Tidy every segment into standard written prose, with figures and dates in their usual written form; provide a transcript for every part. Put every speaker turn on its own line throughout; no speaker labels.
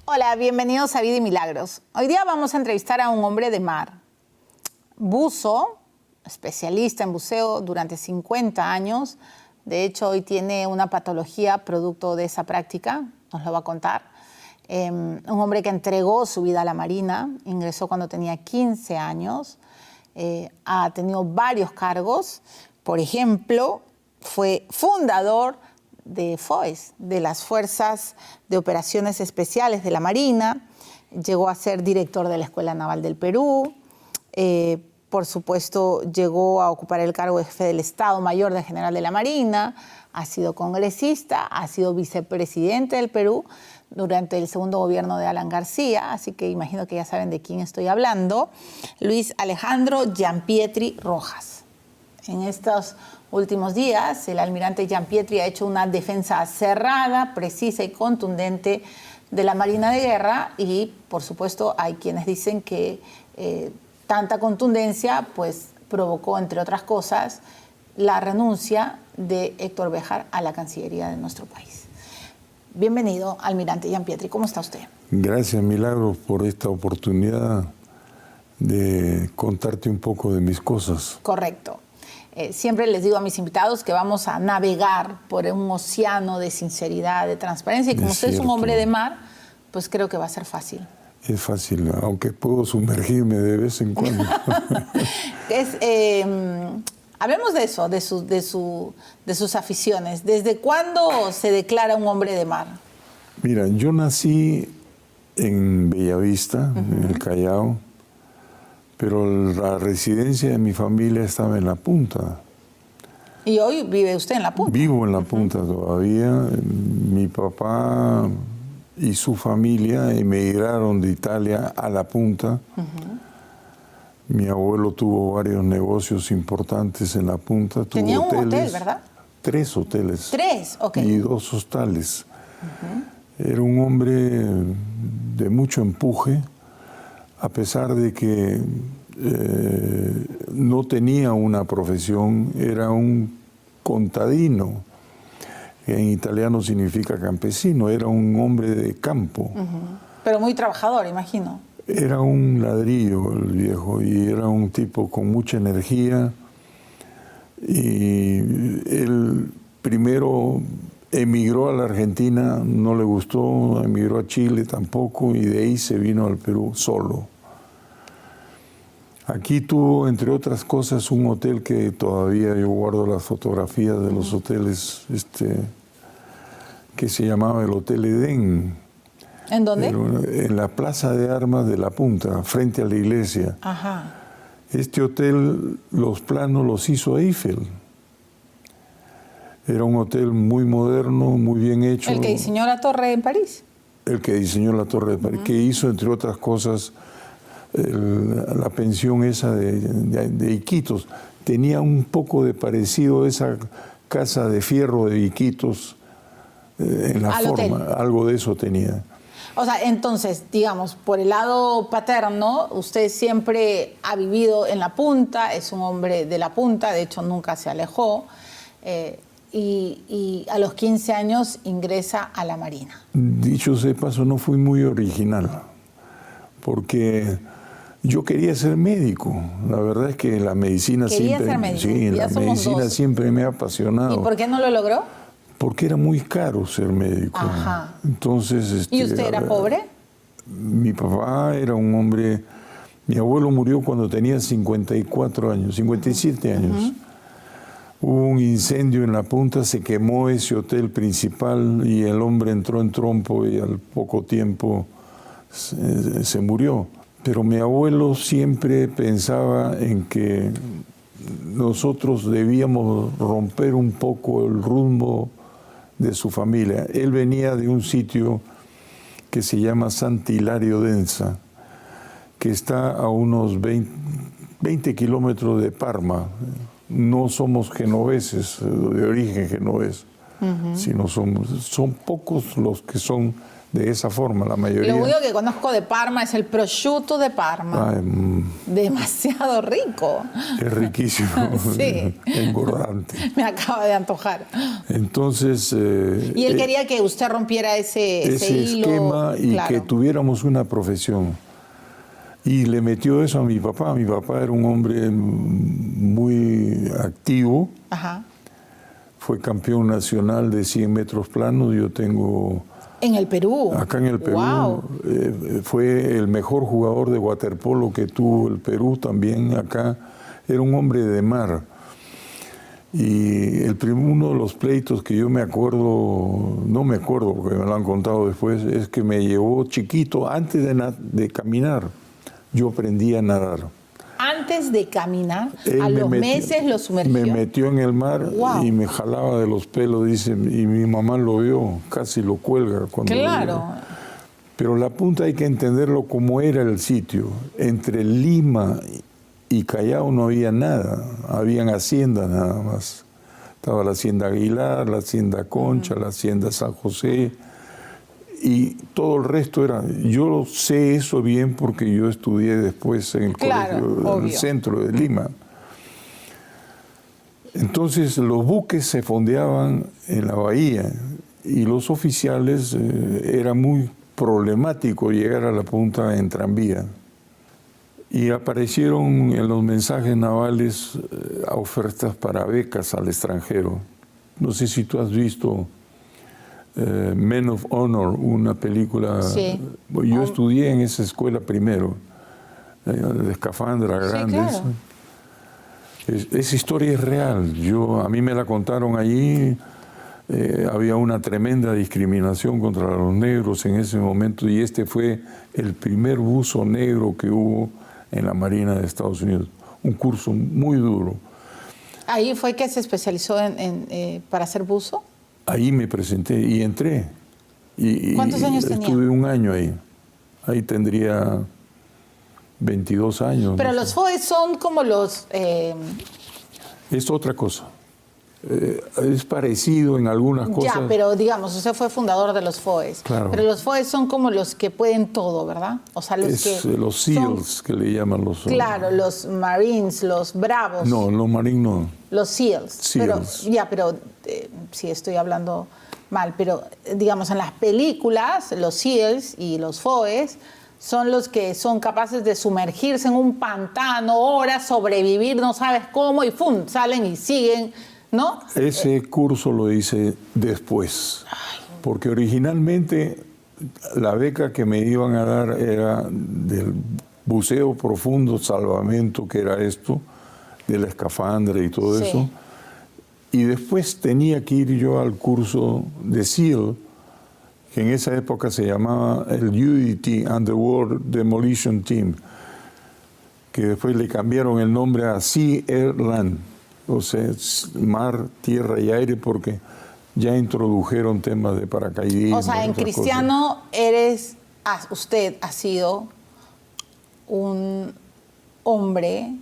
Hola, bienvenidos a Vida y Milagros. Hoy día vamos a entrevistar a un hombre de mar, buzo, especialista en buceo durante 50 años. De hecho, hoy tiene una patología producto de esa práctica, nos lo va a contar. Un hombre que entregó su vida a la Marina, ingresó cuando tenía 15 años, ha tenido varios cargos. Por ejemplo, fue fundador de FOES, de las Fuerzas de Operaciones Especiales de la Marina, llegó a ser director de la Escuela Naval del Perú, por supuesto llegó a ocupar el cargo de jefe del Estado Mayor del General de la Marina, ha sido congresista, ha sido vicepresidente del Perú durante el segundo gobierno de Alan García, así que imagino que ya saben de quién estoy hablando, Luis Alejandro Gianpietri Rojas. En estos últimos días, el almirante Gianpietri ha hecho una defensa cerrada, precisa y contundente de la Marina de Guerra y, por supuesto, hay quienes dicen que tanta contundencia pues, provocó, entre otras cosas, la renuncia de Héctor Béjar a la Cancillería de nuestro país. Bienvenido, almirante Gianpietri. ¿Cómo está usted?
Gracias, Milagros, por esta oportunidad de contarte un poco de mis cosas.
Correcto. Siempre les digo a mis invitados que vamos a navegar por un océano de sinceridad, de transparencia, y como usted es un hombre de mar, pues creo que va a ser fácil.
Es fácil, aunque puedo sumergirme de vez en cuando.
Hablemos de eso, de sus aficiones. ¿Desde cuándo se declara un hombre de mar?
Mira, yo nací en Bellavista, en el Callao, pero la residencia de mi familia estaba en La Punta.
¿Y hoy vive usted en La Punta?
Vivo en La Punta todavía. Mi papá y su familia emigraron de Italia a La Punta. Mi abuelo tuvo varios negocios importantes en La Punta.
Tenía un hotel, ¿verdad?
3 hoteles.
3, ok.
Y 2 hostales. Era un hombre de mucho empuje, a pesar de que no tenía una profesión, era un contadino, que en italiano significa campesino, era un hombre de campo.
Pero muy trabajador, imagino.
Era un ladrillo el viejo y era un tipo con mucha energía. Y él primero emigró a la Argentina, no le gustó, emigró a Chile tampoco, y de ahí se vino al Perú solo. Aquí tuvo, entre otras cosas, un hotel que todavía yo guardo las fotografías de los hoteles, que se llamaba el Hotel Edén.
¿En dónde?
En la Plaza de Armas de La Punta, frente a la iglesia.
Ajá.
Este hotel, los planos los hizo Eiffel. Era un hotel muy moderno, muy bien hecho.
¿El que diseñó la torre en París?
El que diseñó la torre de París, que hizo, entre otras cosas, la pensión esa de Iquitos. Tenía un poco de parecido a esa casa de fierro de Iquitos en la forma. Hotel. Algo de eso tenía.
O sea, entonces, digamos, por el lado paterno, usted siempre ha vivido en La Punta, es un hombre de La Punta, de hecho nunca se alejó, y a los 15 años ingresa a la Marina.
Dicho sea de paso, no fui muy original, porque yo quería ser médico. La verdad es que la medicina
¿Quería
siempre...
ser médico?
Sí,
ya
la medicina
2.
Siempre me ha apasionado.
¿Y por qué no lo logró?
Porque era muy caro ser médico.
Ajá.
Entonces,
¿Y usted era pobre?
Mi papá era un hombre... Mi abuelo murió cuando tenía 54 años, 57 años. Hubo un incendio en La Punta, se quemó ese hotel principal y el hombre entró en trompo y al poco tiempo se murió. Pero mi abuelo siempre pensaba en que nosotros debíamos romper un poco el rumbo de su familia. Él venía de un sitio que se llama Sant'Hilario d'Enza, que está a unos 20 kilómetros de Parma. No somos genoveses, de origen genovés. sino son pocos los que son de esa forma, la mayoría.
Lo único que conozco de Parma es el prosciutto de Parma. Demasiado rico.
Es riquísimo,
Sí.
engordante.
Me acaba de antojar.
Entonces...
y él quería que usted rompiera ese hilo,
esquema y
claro,
que tuviéramos una profesión. Y le metió eso a mi papá. Mi papá era un hombre muy activo.
Ajá.
Fue campeón nacional de 100 metros planos. Yo tengo...
En el Perú.
Acá en el Perú.
Wow.
Fue el mejor jugador de waterpolo que tuvo el Perú también acá. Era un hombre de mar. Y uno de los pleitos que yo me acuerdo, no me acuerdo porque me lo han contado después, es que me llevó chiquito, antes de caminar, yo aprendí a nadar.
Antes de caminar,
Él
a los
metió,
meses lo sumergió.
Me metió en el mar
Wow.
y me jalaba de los pelos, dice, y mi mamá lo vio, casi lo cuelga cuando lo
Claro.
vio. Pero la punta hay que entenderlo como era el sitio. Entre Lima y Callao no había nada, habían haciendas nada más. Estaba la hacienda Aguilar, la hacienda Concha, la hacienda San José, y todo el resto era... Yo sé eso bien porque yo estudié después en el colegio, en el centro de Lima. Entonces los buques se fondeaban en la bahía y los oficiales era muy problemático llegar a la punta en tranvía. Y aparecieron en los mensajes navales ofertas para becas al extranjero. No sé si tú has visto Men of Honor, una película.
Sí.
Yo estudié en esa escuela primero, de Escafandra, Grandes.
Sí, claro.
Esa historia es real. A mí me la contaron allí. Había una tremenda discriminación contra los negros en ese momento y este fue el primer buzo negro que hubo en la Marina de Estados Unidos. Un curso muy duro.
¿Ahí fue que se especializó para ser buzo?
Ahí me presenté y entré.
¿Cuántos años tenía?
Estuve un año ahí. Ahí tendría 22 años.
Pero
no
los
sé.
FOES son como los...
Es otra cosa. Es parecido en algunas cosas.
Ya, pero digamos, usted fue fundador de los FOES.
Claro.
Pero los FOES son como los que pueden todo, ¿verdad? O sea, los
los SEALs, que le llaman los...
Claro, los Marines, los Bravos.
No, los Marines no.
Los SEALs.
SEALs.
Pero sí estoy hablando mal, pero digamos, en las películas, los SEALs y los FOES son los que son capaces de sumergirse en un pantano, horas, sobrevivir, no sabes cómo, y ¡fum! Salen y siguen, ¿no?
Ese curso lo hice después, porque originalmente la beca que me iban a dar era del buceo profundo, salvamento, que era esto, de la escafandra y todo
Sí.
eso. Y después tenía que ir yo al curso de SEAL, que en esa época se llamaba el UDT, Underwater Demolition Team, que después le cambiaron el nombre a Sea Air Land, o sea, mar, tierra y aire, porque ya introdujeron temas de paracaidismo.
O sea, en
otras
Cristiano usted ha sido un hombre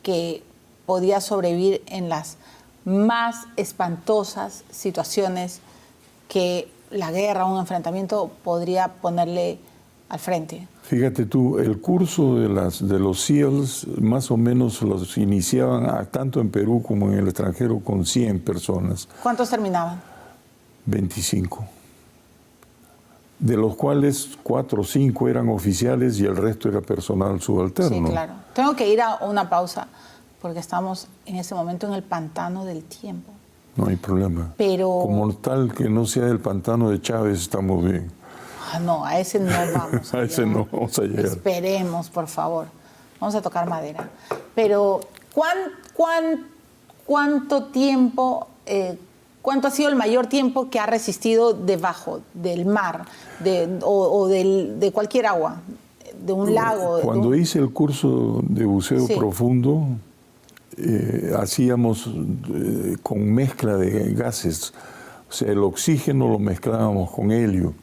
que podía sobrevivir en las más espantosas situaciones que la guerra, un enfrentamiento podría ponerle al frente.
Fíjate tú, el curso de los SEALs más o menos los iniciaban tanto en Perú como en el extranjero con 100 personas.
¿Cuántos terminaban?
25. De los cuales 4 o 5 eran oficiales y el resto era personal subalterno.
Sí, claro. Tengo que ir a una pausa porque estamos en ese momento en el pantano del tiempo.
No hay problema.
Pero...
Como tal que no sea el pantano de Chávez, estamos bien.
No, a ese no vamos a
A ese no vamos a llegar.
Esperemos, por favor. Vamos a tocar madera. Pero, ¿cuánto tiempo, cuánto ha sido el mayor tiempo que ha resistido debajo del mar de cualquier agua, de un lago?
Cuando hice el curso de buceo
Sí.
profundo, hacíamos con mezcla de gases. O sea, el oxígeno lo mezclábamos con helio.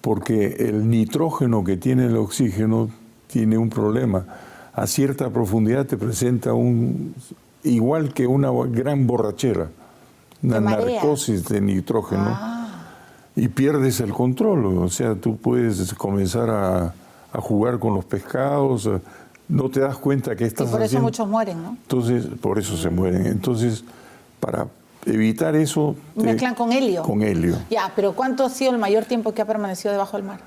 Porque el nitrógeno que tiene el oxígeno tiene un problema. A cierta profundidad te presenta igual que una gran borrachera. una
Te mareas.
narcosis de nitrógeno y pierdes el control. O sea, tú puedes comenzar a jugar con los pescados, no te das cuenta que estás
Y por eso
haciendo.
muchos mueren, ¿no?
Entonces, por eso se mueren. Entonces, para evitar eso...
Mezclan con helio.
Con helio.
Ya, pero ¿cuánto ha sido el mayor tiempo que ha permanecido debajo del mar?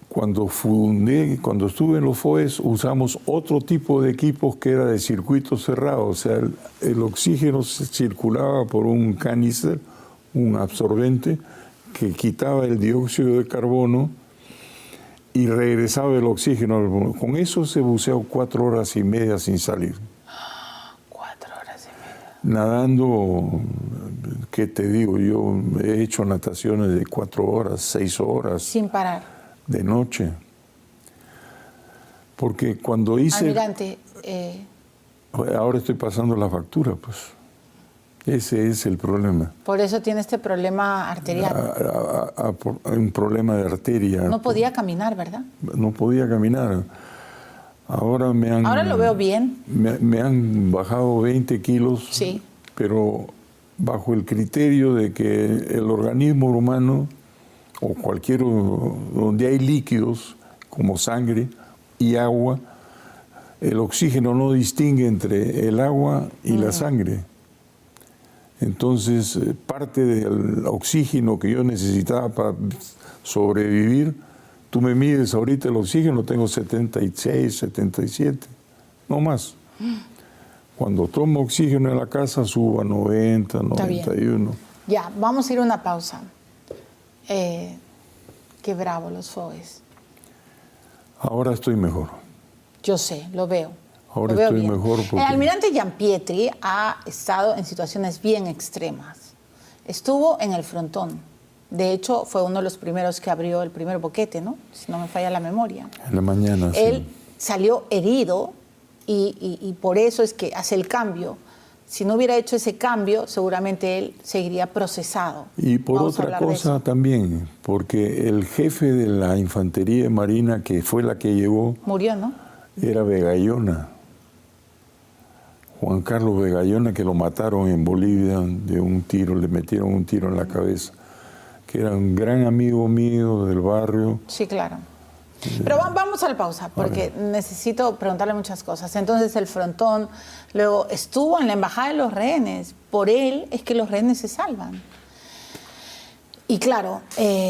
Cuando estuve en los FOES, usamos otro tipo de equipos que era de circuito cerrado. O sea, el oxígeno circulaba por un canister, un absorbente, que quitaba el dióxido de carbono y regresaba el oxígeno. Con eso se buceó 4 horas y media sin salir.
4 horas y media.
Nadando, ¿qué te digo? Yo he hecho nataciones de 4 horas, 6 horas.
Sin parar.
De noche. Porque cuando hice...
Almirante,
Ahora estoy pasando la factura, pues. Ese es el problema.
por eso tiene este problema arterial.
Un problema de arteria.
No podía caminar, ¿verdad?
No podía caminar. Ahora
Ahora lo veo bien.
Me han bajado 20 kilos,
Sí.
pero bajo el criterio de que el organismo humano, o cualquier, donde hay líquidos, como sangre y agua, el oxígeno no distingue entre el agua y la sangre. Entonces, parte del oxígeno que yo necesitaba para sobrevivir, tú me mides ahorita el oxígeno, tengo 76, 77, no más. Cuando tomo oxígeno en la casa, subo a 90, 91.
Ya, vamos a ir a una pausa. Qué bravo los FOES.
Ahora estoy mejor.
Yo sé, lo veo.
Ahora
lo veo
estoy
bien.
mejor porque...
El almirante Giampietri ha estado en situaciones bien extremas. Estuvo en el frontón. De hecho, fue uno de los primeros que abrió el primer boquete, ¿no? Si no me falla la memoria.
En la mañana,
Él
sí.
salió herido y por eso es que hace el cambio. Si no hubiera hecho ese cambio, seguramente él seguiría procesado.
Y por
Vamos a
otra
hablar de
cosa
eso.
también, porque el jefe de la infantería marina, que fue la que llegó,
Murió, ¿no?
era Vegallona. Juan Carlos Vegallona, que lo mataron en Bolivia de un tiro, le metieron un tiro en la cabeza, que era un gran amigo mío del barrio.
Sí, claro. Pero vamos a la pausa, porque necesito preguntarle muchas cosas. Entonces, el frontón, luego estuvo en la embajada de los rehenes. Por él es que los rehenes se salvan. Y claro,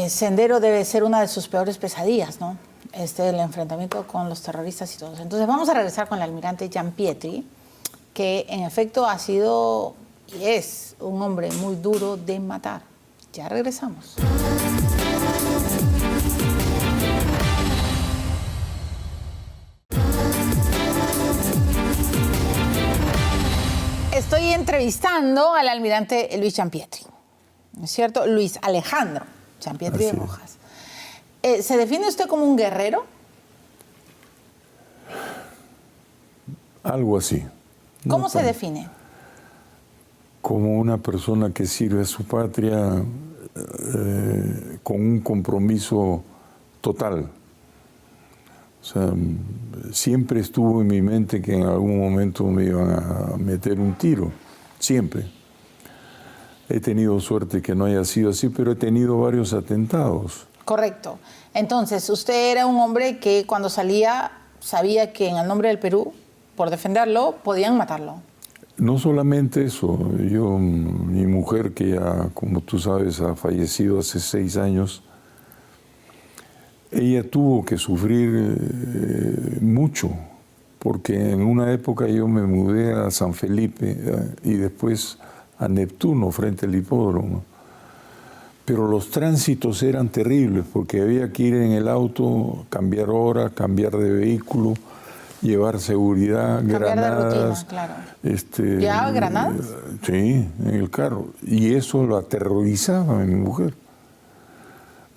Sendero debe ser una de sus peores pesadillas, ¿no? El enfrentamiento con los terroristas y todo. Entonces, vamos a regresar con el almirante Giampietri, que en efecto ha sido y es un hombre muy duro de matar. Ya regresamos. Estoy entrevistando al almirante Luis Giampietri, ¿no es cierto? Luis Alejandro Giampietri de
Así es.
Rojas. ¿Se define usted como un guerrero?
Algo así.
¿Cómo
No
se
tanto.
define?
Como una persona que sirve a su patria con un compromiso total. O sea, siempre estuvo en mi mente que en algún momento me iban a meter un tiro, siempre. He tenido suerte que no haya sido así, pero he tenido varios atentados.
Correcto. Entonces, usted era un hombre que cuando salía sabía que en el nombre del Perú, por defenderlo, podían matarlo.
No solamente eso, mi mujer, que ya, como tú sabes, ha fallecido hace 6 años, ella tuvo que sufrir mucho, porque en una época yo me mudé a San Felipe y después a Neptuno, frente al hipódromo. Pero los tránsitos eran terribles, porque había que ir en el auto, cambiar hora, cambiar de vehículo, llevar seguridad,
Cambiar
granadas.
de rutina, claro. ¿Llevaba granadas?
Sí, en el carro. Y eso lo aterrorizaba a mi mujer.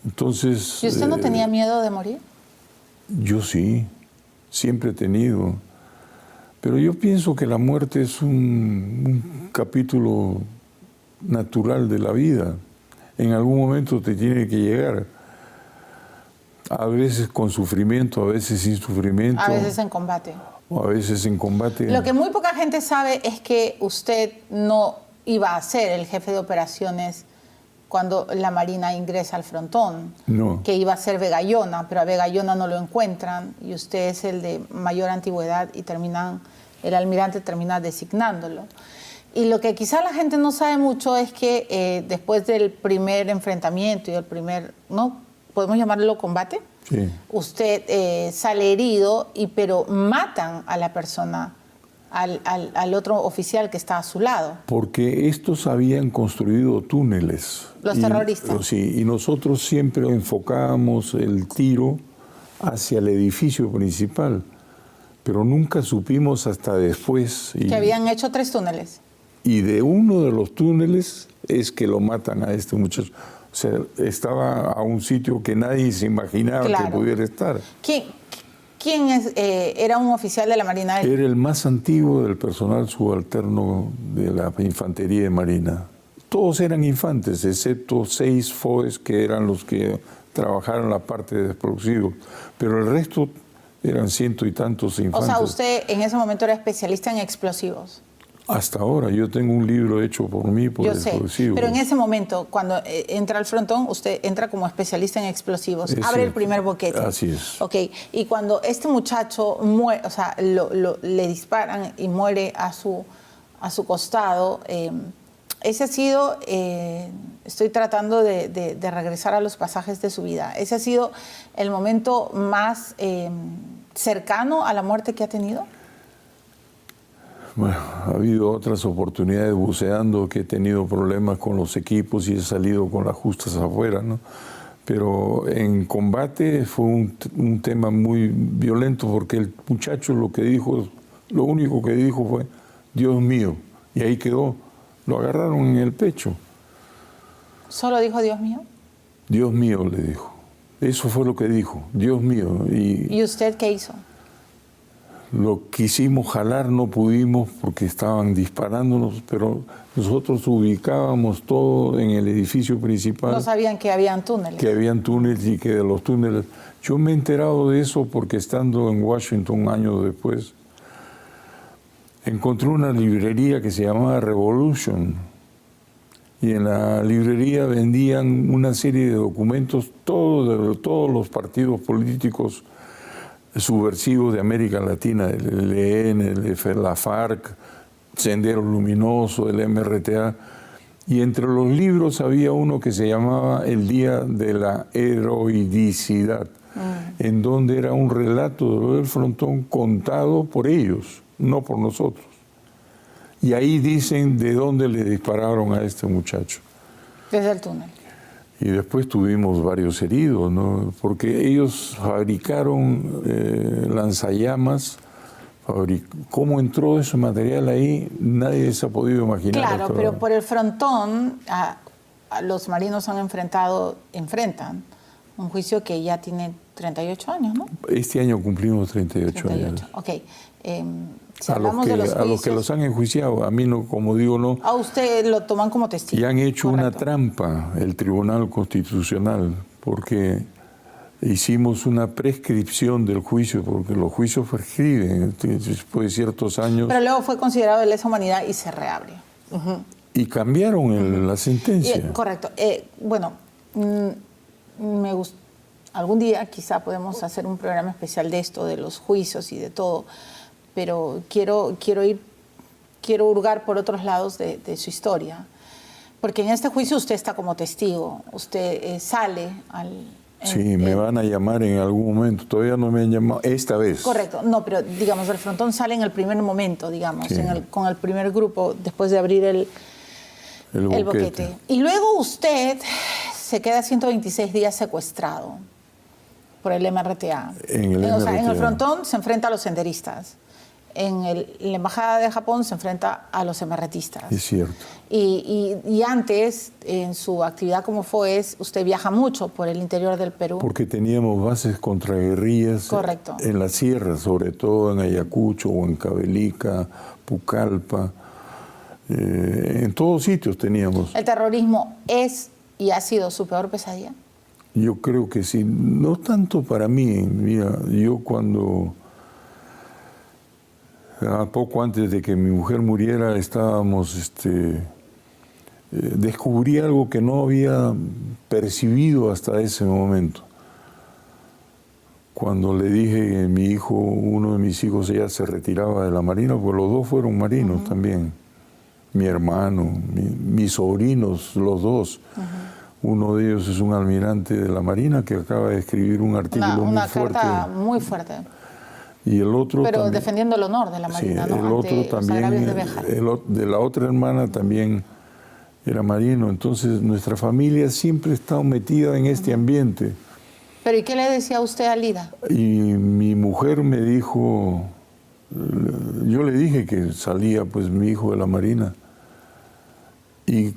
Entonces...
¿Y usted no tenía miedo de morir?
Yo sí, siempre he tenido. Pero yo pienso que la muerte es un capítulo natural de la vida. En algún momento te tiene que llegar. A veces con sufrimiento, a veces sin sufrimiento.
A veces en combate.
O a veces en combate.
Lo que muy poca gente sabe es que usted no iba a ser el jefe de operaciones cuando la Marina ingresa al frontón,
No.
que iba a ser Vegallona, pero a Vegallona no lo encuentran y usted es el de mayor antigüedad y el almirante termina designándolo. Y lo que quizá la gente no sabe mucho es que después del primer enfrentamiento y el primer, ¿no? ¿Podemos llamarlo combate?
Sí.
Usted sale herido, pero matan a la persona, al otro oficial que está a su lado.
Porque estos habían construido túneles.
Los terroristas.
Sí, y nosotros siempre enfocábamos el tiro hacia el edificio principal, pero nunca supimos hasta después.
Que habían hecho 3 túneles.
Y de uno de los túneles es que lo matan a este muchacho. O sea, estaba a un sitio que nadie se imaginaba que pudiera estar.
¿Quién era un oficial de la Marina?
Era el más antiguo del personal subalterno de la Infantería de Marina. Todos eran infantes, excepto 6 FOES que eran los que trabajaron la parte de explosivos. Pero el resto eran 100 y tantos infantes.
O sea, usted en ese momento era especialista en explosivos.
Hasta ahora, yo tengo un libro hecho por mí por explosivos.
Sé, pero en ese momento, cuando entra al frontón, usted entra como especialista en explosivos, abre el primer boquete.
Así es.
Ok, y cuando este muchacho muere, o sea, le disparan y muere a su costado, ese ha sido, estoy tratando de regresar a los pasajes de su vida, ese ha sido el momento más cercano a la muerte que ha tenido.
Bueno, ha habido otras oportunidades buceando que he tenido problemas con los equipos y he salido con las justas afuera, ¿no? Pero en combate fue un tema muy violento porque el muchacho lo único que dijo fue, Dios mío, y ahí quedó. Lo agarraron en el pecho.
¿Solo dijo Dios mío?
Dios mío, le dijo. Eso fue lo que dijo, Dios mío.
¿Y usted qué hizo?
Lo quisimos jalar, no pudimos porque estaban disparándonos, pero nosotros ubicábamos todo en el edificio principal.
No sabían que habían túneles.
Que habían túneles y que de los túneles... Yo me he enterado de eso porque estando en Washington años después, encontré una librería que se llamaba Revolution y en la librería vendían una serie de documentos, todos los partidos políticos subversivos de América Latina, el ELN, la FARC, Sendero Luminoso, el MRTA, y entre los libros había uno que se llamaba El Día de la Heroicidad, en donde era un relato de lo del frontón contado por ellos, no por nosotros. Y ahí dicen de dónde le dispararon a este muchacho.
Desde el túnel.
Y después tuvimos varios heridos, ¿no? Porque ellos fabricaron lanzallamas. ¿Cómo entró ese material ahí? Nadie se ha podido imaginar.
Claro, pero por el frontón los marinos enfrentan un juicio que ya tiene 38 años, ¿no?
Este año cumplimos 38 años.
Ok.
Si a los que los han enjuiciado, a mí no, como digo, no.
A usted lo toman como testigo.
Y han hecho una trampa el Tribunal Constitucional, porque hicimos una prescripción del juicio, porque los juicios prescriben después de ciertos años.
Pero luego fue considerado de lesa humanidad y se reabre.
Y cambiaron la sentencia.
Correcto. Bueno, me gusta. Algún día quizá podemos hacer un programa especial de esto, de los juicios y de todo, pero quiero hurgar por otros lados de su historia, porque en este juicio usted está como testigo, usted sale
Sí, me van a llamar en algún momento, todavía no me han llamado, esta vez.
Correcto, no, pero digamos, el frontón sale en el primer momento, digamos, sí, con el primer grupo, después de abrir el boquete. Y luego usted se queda 126 días secuestrado por el MRTA.
En
el frontón se enfrenta a los senderistas. En la Embajada de Japón se enfrenta a los MRTistas.
Es cierto.
Y antes, en su actividad como FOES, usted viaja mucho por el interior del Perú.
Porque teníamos bases contra guerrillas.
Correcto.
En la sierra, sobre todo en Ayacucho, Huancavelica, Pucallpa. En todos sitios teníamos.
¿El terrorismo es y ha sido su peor pesadilla?
Yo creo que sí. No tanto para mí. Mira, yo cuando... poco antes de que mi mujer muriera, estábamos descubrí algo que no había percibido hasta ese momento. Cuando le dije que mi hijo, uno de mis hijos ya se retiraba de la Marina, pues los dos fueron marinos también. Mi hermano, mis sobrinos, los dos. Uno de ellos es un almirante de la Marina que acaba de escribir un artículo muy fuerte.
Una carta muy fuerte.
Y el otro
pero
también,
defendiendo el honor de la Marina,
sí,
¿no?
el otro
Ante
también,
los agravios de Béjar.
de la otra hermana también era marino. Entonces nuestra familia siempre ha estado metida en este ambiente.
Pero ¿y qué le decía usted a Lida?
Y mi mujer me dijo, yo le dije que salía pues mi hijo de la Marina. Y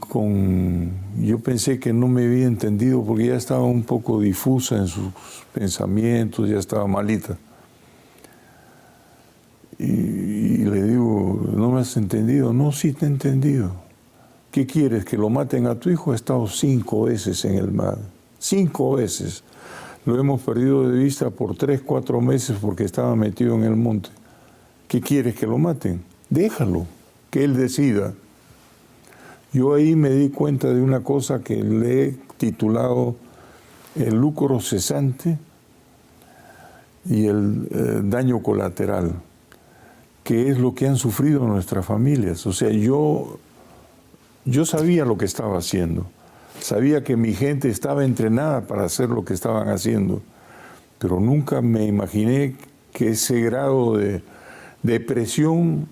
yo pensé que no me había entendido porque ya estaba un poco difusa en sus pensamientos, ya estaba malita. Y le digo, ¿no me has entendido? No, sí te he entendido. ¿Qué quieres? ¿Que lo maten a tu hijo? Ha estado 5 veces en el mar. 5 veces. Lo hemos perdido de vista por 3, 4 meses porque estaba metido en el monte. ¿Qué quieres? ¿Que lo maten? Déjalo, que él decida. Yo ahí me di cuenta de una cosa que le he titulado el lucro cesante y el daño colateral, que es lo que han sufrido nuestras familias. O sea, yo sabía lo que estaba haciendo. Sabía que mi gente estaba entrenada para hacer lo que estaban haciendo, pero nunca me imaginé que ese grado de presión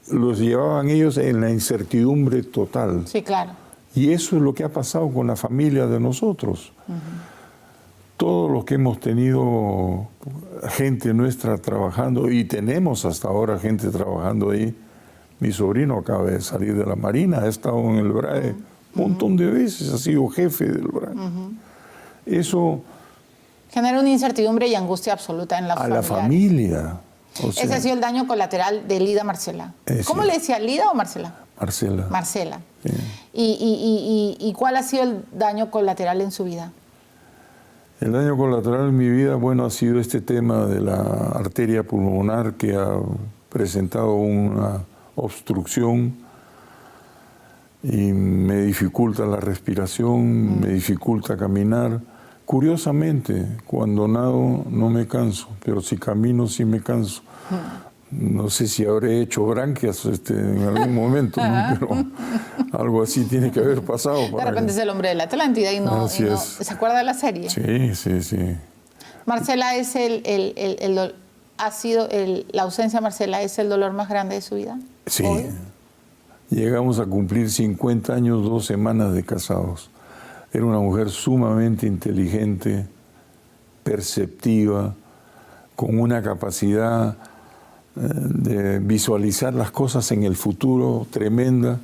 los llevaban ellos en la incertidumbre total.
Sí, claro.
Y eso es lo que ha pasado con la familia de nosotros. Todos los que hemos tenido gente nuestra trabajando, y tenemos hasta ahora gente trabajando ahí. Mi sobrino acaba de salir de la Marina, ha estado en el BRAE un montón de veces, ha sido jefe del BRAE. Eso
genera una incertidumbre y angustia absoluta en la familia.
A la familia. O sea,
ese ha sido el daño colateral de Lida Marcela. ¿Cómo le decía, Lida o Marcela?
Marcela.
Marcela.
Sí.
¿Y cuál ha sido el daño colateral en su vida?
El daño colateral en mi vida, bueno, ha sido este tema de la arteria pulmonar que ha presentado una obstrucción y me dificulta la respiración, me dificulta caminar. Curiosamente, cuando nado no me canso, pero si camino sí me canso. No sé si habré hecho branquias en algún momento, ¿no? Pero algo así tiene que haber pasado.
De repente es el hombre de la Atlántida y no, ¿se acuerda de la serie?
Sí, sí, sí.
Marcela es la ausencia de Marcela es el dolor más grande de su vida.
Sí.
¿Hoy?
Llegamos a cumplir 50 años, 2 semanas de casados. Era una mujer sumamente inteligente, perceptiva, con una capacidad de visualizar las cosas en el futuro tremenda,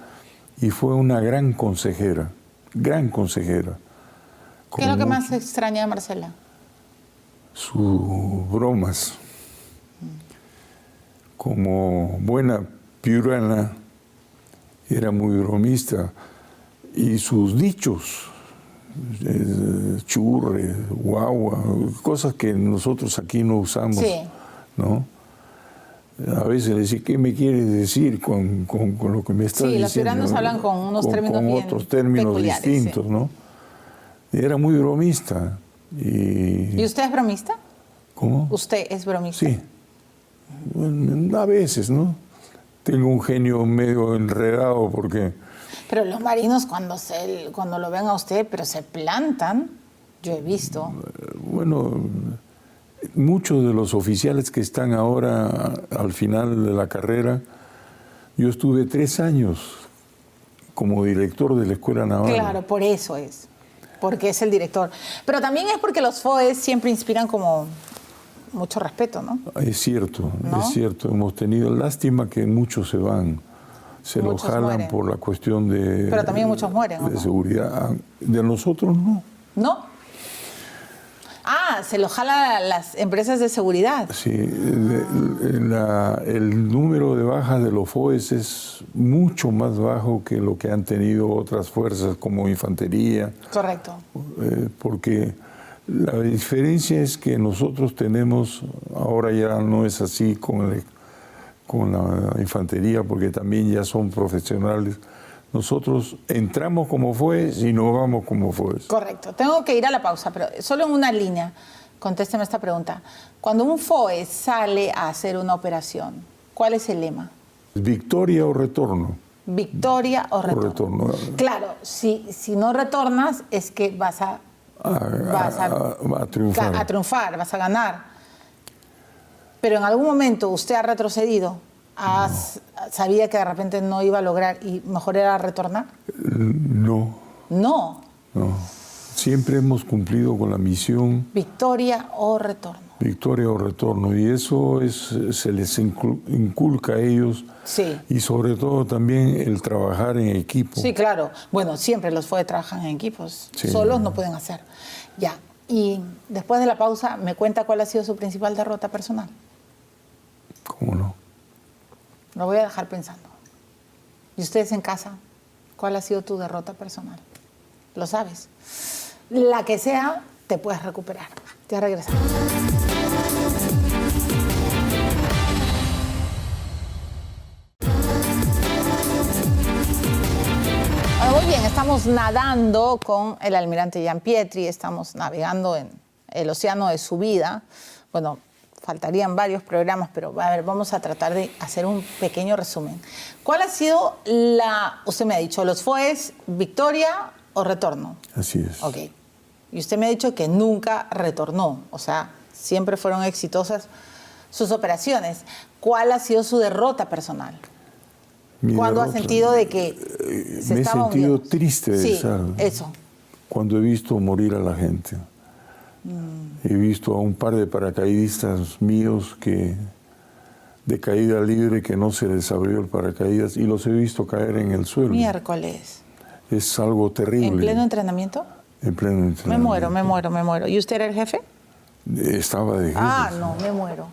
y fue una gran consejera, gran consejera.
¿Qué es lo que más extraña de Marcela?
Sus bromas. Como buena piurana, era muy bromista, y sus dichos, churre, guagua, cosas que nosotros aquí no usamos, sí, ¿no? A veces le decía, ¿qué me quieres decir con lo que me estás diciendo?
Sí, los piuranos hablan con unos términos
con otros términos distintos, sí, ¿no? Y era muy bromista. ¿Y
usted es bromista?
¿Cómo?
¿Usted es bromista?
Sí. Bueno, a veces, ¿no? Tengo un genio medio enredado porque...
Pero los marinos cuando lo ven a usted, pero se plantan, yo he visto.
Bueno, muchos de los oficiales que están ahora al final de la carrera, yo estuve 3 años como director de la Escuela Naval.
Claro, por eso es, porque es el director. Pero también es porque los FOES siempre inspiran como mucho respeto, ¿no?
Es cierto,
¿no?
Es cierto. Hemos tenido lástima que muchos se van. Se lo jalan mueren por la cuestión de...
Pero también muchos mueren, ¿o no?
De seguridad. De nosotros no.
¿No? Ah, se lo jalan las empresas de seguridad.
Sí, el número de bajas de los FOES es mucho más bajo que lo que han tenido otras fuerzas como infantería.
Correcto.
Porque la diferencia es que nosotros tenemos, ahora ya no es así con la infantería, porque también ya son profesionales, Nosotros entramos como fue y nos vamos como fue.
Correcto. Tengo que ir a la pausa, pero solo en una línea. Contésteme esta pregunta. Cuando un FOE sale a hacer una operación, ¿cuál es el lema?
¿Victoria o retorno?
¿Victoria o retorno?
Retorno.
Claro, si no retornas es que vas a
triunfar.
A triunfar, vas a ganar. Pero en algún momento usted ha retrocedido, sabía que de repente no iba a lograr y mejor era retornar.
No.
No.
No. Siempre hemos cumplido con la misión.
Victoria o retorno.
Victoria o retorno. Y eso se les inculca a ellos.
Sí.
Y sobre todo también el trabajar en equipo.
Sí, claro. Bueno, siempre los FOE trabajan en equipos.
Sí.
Solos no pueden hacer. Ya. Y después de la pausa, ¿me cuenta cuál ha sido su principal derrota personal?
¿Cómo no?
Lo voy a dejar pensando. ¿Y ustedes en casa? ¿Cuál ha sido tu derrota personal? ¿Lo sabes? La que sea, te puedes recuperar. Ya regresamos. Muy bien, estamos nadando con el almirante Gianpietri, estamos navegando en el océano de su vida. Bueno, faltarían varios programas, pero a ver, vamos a tratar de hacer un pequeño resumen. ¿Cuál ha sido usted me ha dicho, los FOEs, victoria o retorno?
Así es.
Ok. Y usted me ha dicho que nunca retornó, o sea, siempre fueron exitosas sus operaciones. ¿Cuál ha sido su derrota personal? ¿Cuándo ha sentido de que se
me he
estaba
sentido
hundiendo?
triste de
Sí,
esa,
eso.
cuando he visto morir a la gente. He visto a un par de paracaidistas míos que de caída libre que no se les abrió el paracaídas y los he visto caer en el suelo.
Miércoles.
Es algo terrible.
¿En pleno entrenamiento?
En pleno entrenamiento.
Me muero. ¿Y usted era el jefe?
Estaba de jefe.
Ah, no, me muero.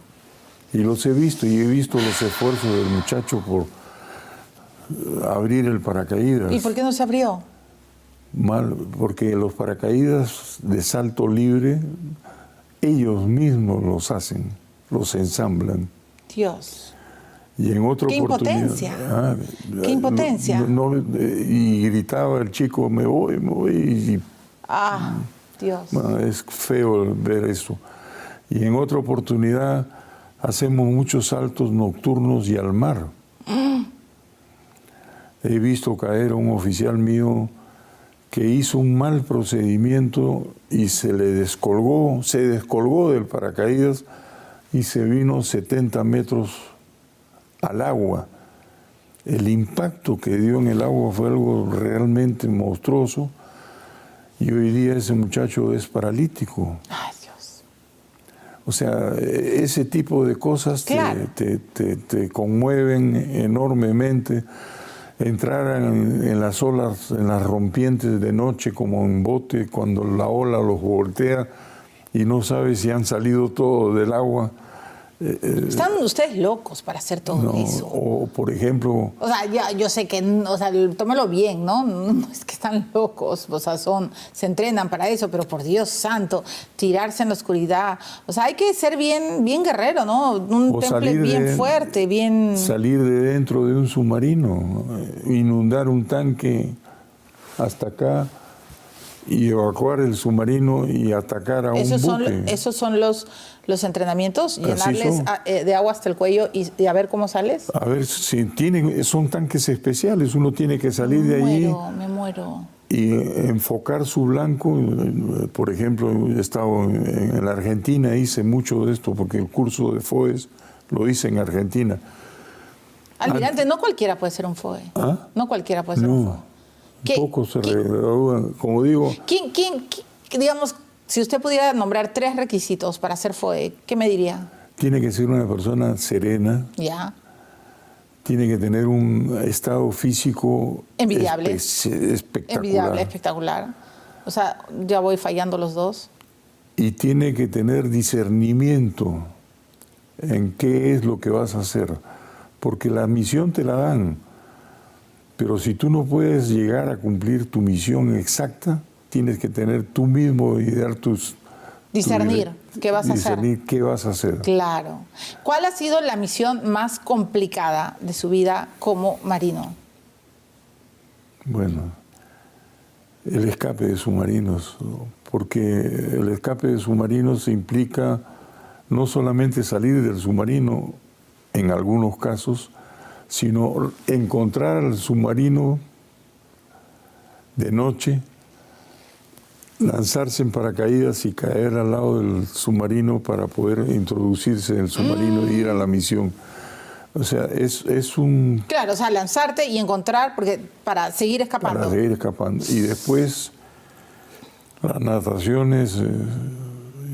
Y los he visto y he visto los esfuerzos del muchacho por abrir el paracaídas.
¿Y por qué no se abrió?
Mal, porque los paracaídas de salto libre, ellos mismos los hacen, los ensamblan.
Dios.
Y en otra
¡Qué
oportunidad.
impotencia! ¡Qué impotencia!
Y gritaba el chico, me voy, y
Dios.
bueno, es feo ver eso. Y en otra oportunidad hacemos muchos saltos nocturnos y al mar. He visto caer a un oficial mío que hizo un mal procedimiento y se descolgó del paracaídas y se vino 70 metros al agua. El impacto que dio en el agua fue algo realmente monstruoso y hoy día ese muchacho es paralítico.
Ay, Dios.
O sea, ese tipo de cosas
Claro.
te conmueven enormemente. Entrar en las olas, en las rompientes de noche como en bote, cuando la ola los voltea y no sabes si han salido todos del agua.
Están ustedes locos para hacer todo eso.
O, por ejemplo...
O sea, yo sé que, o sea, tómelo bien, ¿no? No es que están locos, o sea, se entrenan para eso, pero por Dios santo, tirarse en la oscuridad. O sea, hay que ser bien guerrero, ¿no? Un temple bien fuerte, bien...
Salir de dentro de un submarino, inundar un tanque hasta acá y evacuar el submarino y atacar a un buque.
Esos son los entrenamientos, llenarles de agua hasta el cuello y a ver cómo sales.
A ver, si son tanques especiales, uno tiene que salir de allí.
Me muero.
Y enfocar su blanco. Por ejemplo, he estado en la Argentina, hice mucho de esto, porque el curso de FOES lo hice en Argentina.
Almirante, no cualquiera puede ser un FOE.
¿Ah?
No cualquiera puede ser un FOE.
Pocos se gradúan, como digo.
Digamos, si usted pudiera nombrar 3 requisitos para ser FOE, ¿qué me diría?
Tiene que ser una persona serena.
Ya.
Tiene que tener un estado físico
envidiable.
Espectacular.
Envidiable, espectacular. O sea, ya voy fallando los 2.
Y tiene que tener discernimiento en qué es lo que vas a hacer. Porque la misión te la dan. Pero si tú no puedes llegar a cumplir tu misión exacta, tienes que tener tú mismo y dar
discernir qué vas a hacer.
Discernir qué vas a hacer.
Claro. ¿Cuál ha sido la misión más complicada de su vida como marino?
Bueno, el escape de submarinos, porque el escape de submarinos implica no solamente salir del submarino en algunos casos, sino encontrar al submarino de noche, lanzarse en paracaídas y caer al lado del submarino para poder introducirse en el submarino e ir a la misión. O sea, es un...
Claro, o sea, lanzarte y encontrar, porque para seguir escapando.
Para seguir escapando. Y después, las nataciones,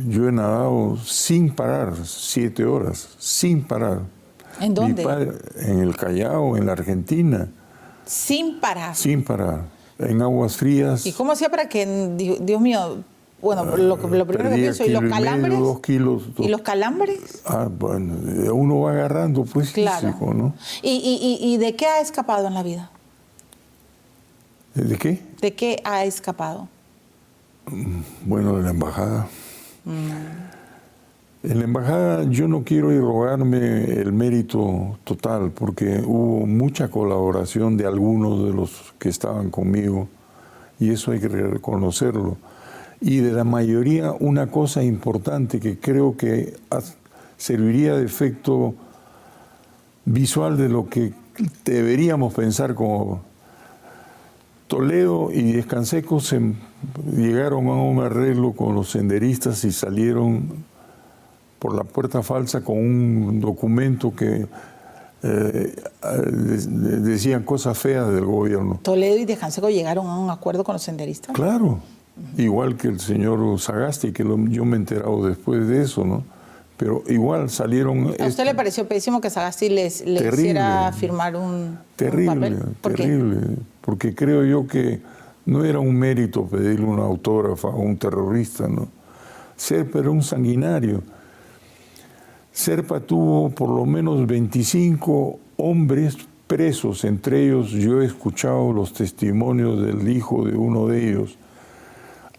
yo he nadado sin parar, 7 horas, sin parar.
¿En dónde?
Mi padre, en el Callao, en la Argentina.
Sin parar.
Sin parar, en aguas frías.
¿Y cómo hacía para que, Dios mío, bueno, lo primero que pienso, ¿y los calambres?
2 kilos.
¿Y los calambres?
Bueno, uno va agarrando, pues,
claro.
físico, ¿no?
¿Y de qué ha escapado en la vida?
¿De qué?
¿De qué ha escapado?
Bueno, de la embajada. En la embajada yo no quiero irrogarme el mérito total, porque hubo mucha colaboración de algunos de los que estaban conmigo, y eso hay que reconocerlo. Y de la mayoría, una cosa importante que creo que serviría de efecto visual de lo que deberíamos pensar como Toledo y Díez Canseco llegaron a un arreglo con los senderistas y salieron por la puerta falsa con un documento que decían cosas feas del gobierno.
¿Toledo y Díez Canseco llegaron a un acuerdo con los senderistas?
Claro. Igual que el señor Sagasti, que yo me he enterado después de eso, ¿no? Pero igual salieron...
¿A usted le pareció pésimo que Sagasti les hiciera firmar un papel? ¿Por
terrible, porque creo yo que no era un mérito pedirle un autógrafo a un terrorista, ¿no? Serpa era un sanguinario. Serpa tuvo por lo menos 25 hombres presos, entre ellos yo he escuchado los testimonios del hijo de uno de ellos.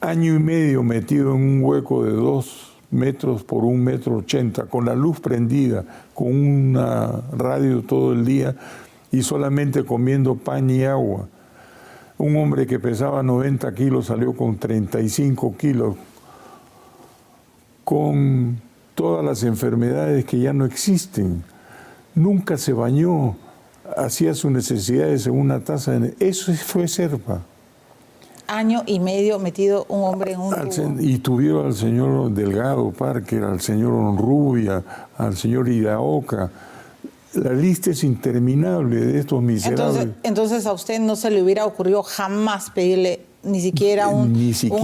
Año y medio metido en un hueco de 2 metros por 1,80 m, con la luz prendida, con una radio todo el día y solamente comiendo pan y agua. Un hombre que pesaba 90 kilos salió con 35 kilos, con todas las enfermedades que ya no existen. Nunca se bañó, hacía sus necesidades en una taza. Eso fue Serpa.
Año y medio metido un hombre en un tubo.
Y tuvieron al señor Delgado Parker, al señor Onrubia, al señor Iraoka. La lista es interminable de estos miserables.
Entonces a usted no se le hubiera ocurrido jamás pedirle ni siquiera un